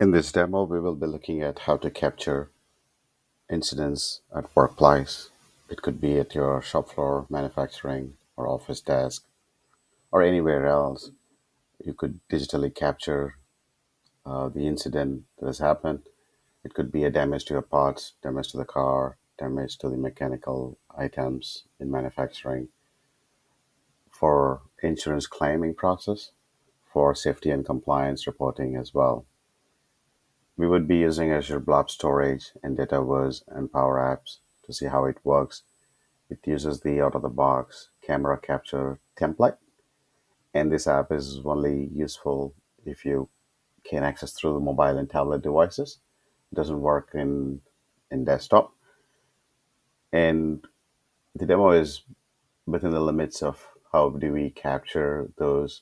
In this demo, we will be looking at how to capture incidents at workplace. It could be at your shop floor, manufacturing, or office desk, or anywhere else. You could digitally capture the incident that has happened. It could be a damage to your parts, damage to the car, damage to the mechanical items in manufacturing, for insurance claiming process, for safety and compliance reporting as well. We would be using Azure Blob Storage and Dataverse and PowerApps to see how it works. It uses the out-of-the-box camera capture template, and this app is only useful if you can access through the mobile and tablet devices. It doesn't work in desktop, and the demo is within the limits of how do we capture those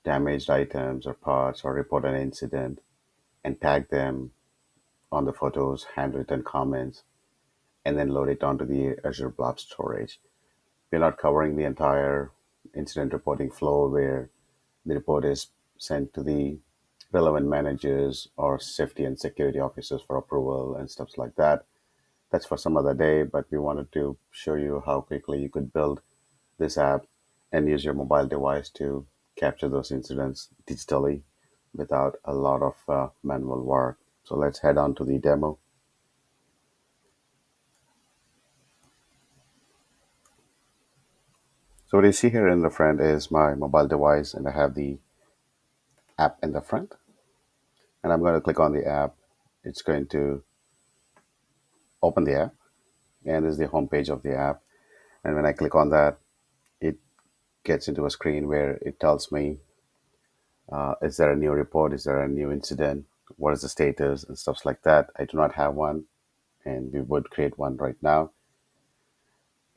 damaged items or parts or report an incident and tag them on the photos, handwritten comments, and then load it onto the Azure Blob Storage. We're not covering the entire incident reporting flow where the report is sent to the relevant managers or safety and security officers for approval and stuff like that. That's for some other day, but we wanted to show you how quickly you could build this app and use your mobile device to capture those incidents digitally without a lot of manual work. So let's head on to the demo. So what you see here in the front is my mobile device, and I have the app in the front. And I'm going to click on the app. It's going to open the app, and this is the home page of the app. And when I click on that, it gets into a screen where it tells me, is there a new report? Is there a new incident? What is the status and stuff like that? I do not have one, and we would create one right now.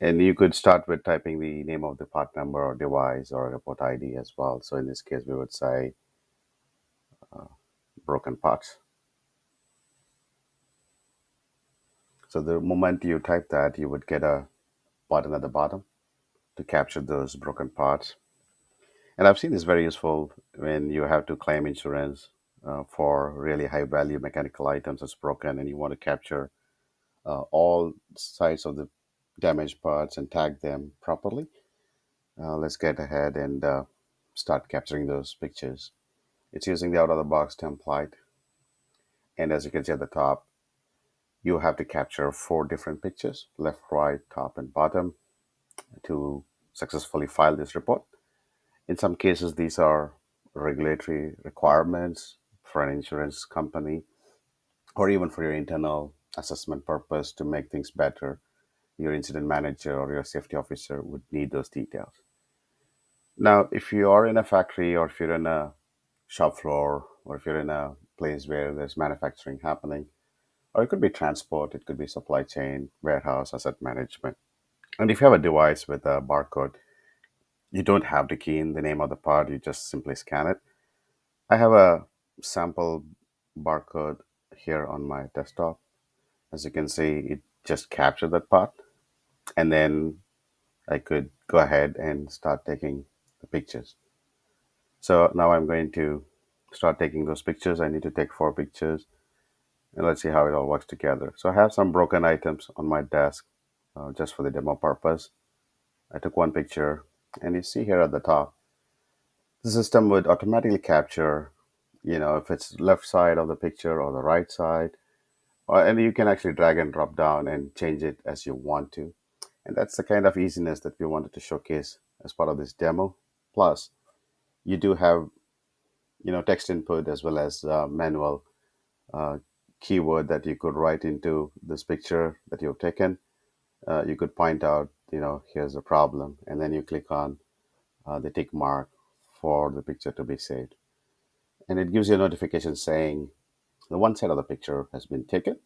And you could start with typing the name of the part number or device or report ID as well. So in this case, we would say broken parts. So the moment you type that, you would get a button at the bottom to capture those broken parts. And I've seen this very useful when you have to claim insurance for really high value mechanical items that's broken and you want to capture all sides of the damaged parts and tag them properly. Let's get ahead and start capturing those pictures. It's using the out of the box template. And as you can see at the top, you have to capture 4 different pictures, left, right, top, and bottom, to successfully file this report. In some cases, these are regulatory requirements for an insurance company or even for your internal assessment purpose to make things better. Your incident manager or your safety officer would need those details. Now, if you are in a factory or if you're in a shop floor or if you're in a place where there's manufacturing happening, or it could be transport, it could be supply chain, warehouse, asset management. And if you have a device with a barcode, you don't have to key in the name of the part, you just simply scan it. I have a sample barcode here on my desktop. As you can see, it just captured that part. And then I could go ahead and start taking the pictures. So now I'm going to start taking those pictures. I need to take 4 pictures. And let's see how it all works together. So I have some broken items on my desk just for the demo purpose. I took 1 picture, and you see here at the top, the system would automatically capture, if it's left side of the picture or the right side, and you can actually drag and drop down and change it as you want to. And that's the kind of easiness that we wanted to showcase as part of this demo. Plus, you do have, text input as well as manual uh, keyword that you could write into this picture that you've taken. You could point out, here's a problem, and then you click on the tick mark for the picture to be saved. And it gives you a notification saying the one side of the picture has been taken.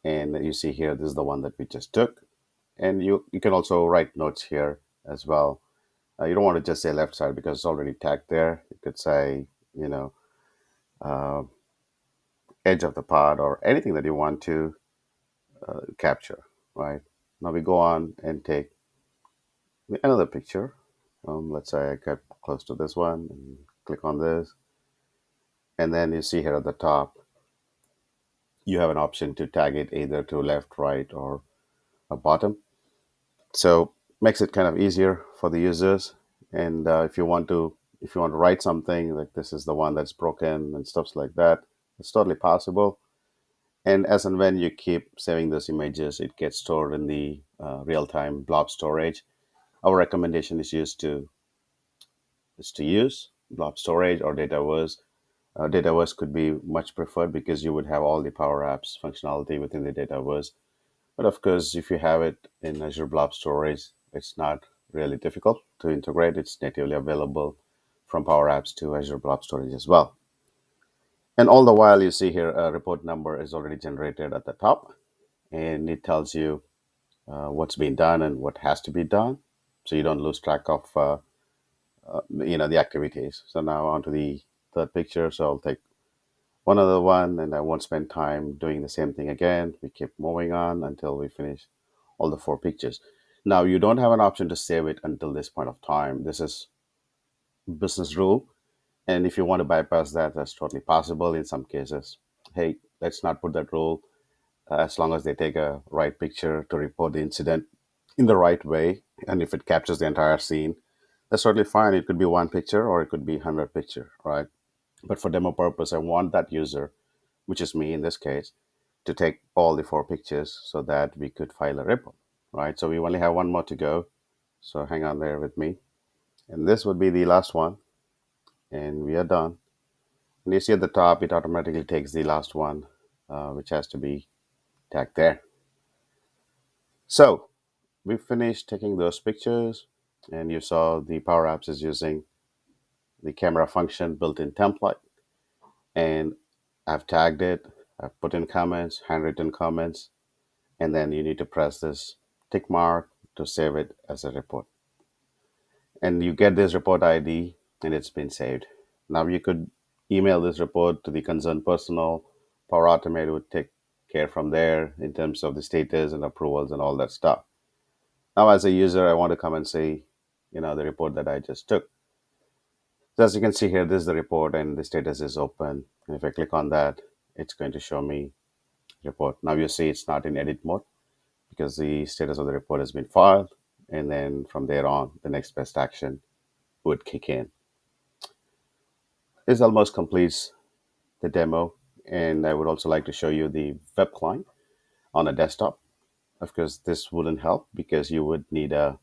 And you see here, this is the one that we just took. And you can also write notes here as well. You don't want to just say left side because it's already tagged there. You could say, you know, uh, edge of the pod or anything that you want to capture, right? Now we go on and take another picture. Let's say I get close to this one and click on this. And then you see here at the top, you have an option to tag it either to left, right, or a bottom. So makes it kind of easier for the users. And if you want to write something like this is the one that's broken and stuff like that, it's totally possible. And as and when you keep saving those images, it gets stored in the real-time blob storage. Our recommendation is to use blob storage or Dataverse. Dataverse could be much preferred because you would have all the Power Apps functionality within the Dataverse. But of course, if you have it in Azure Blob Storage, it's not really difficult to integrate. It's natively available from Power Apps to Azure Blob Storage as well. And all the while, you see here a report number is already generated at the top, and it tells you what's been done and what has to be done, so you don't lose track of the activities. So now onto the third picture. So I'll take one other one, and I won't spend time doing the same thing again. We keep moving on until we finish all the four pictures. Now, you don't have an option to save it until this point of time. This is business rule. And if you want to bypass that, that's totally possible in some cases. Hey, let's not put that rule as long as they take a right picture to report the incident in the right way. And if it captures the entire scene, that's totally fine. It could be one picture or it could be 100 picture, right? But for demo purpose, I want that user, which is me in this case, to take all the four pictures so that we could file a report, right? So we only have one more to go. So hang on there with me. And this would be the last one. And we are done. And you see at the top, it automatically takes the last one, which has to be tagged there. So we finished taking those pictures. And you saw the Power Apps is using the camera function built-in template. And I've tagged it. I've put in comments, handwritten comments, and then you need to press this tick mark to save it as a report. And you get this report ID and it's been saved. Now you could email this report to the concerned personnel. Power Automate would take care from there in terms of the status and approvals and all that stuff. Now, as a user, I want to come and see, the report that I just took. So as you can see here, this is the report and the status is open. And if I click on that, it's going to show me report. Now you see it's not in edit mode because the status of the report has been filed. And then from there on, the next best action would kick in. This almost completes the demo. And I would also like to show you the web client on a desktop. Of course, this wouldn't help because you would need a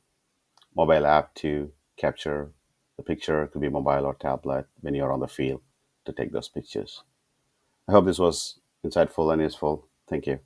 mobile app to capture the picture. It could be mobile or tablet when you're on the field to take those pictures. I hope this was insightful and useful. Thank you.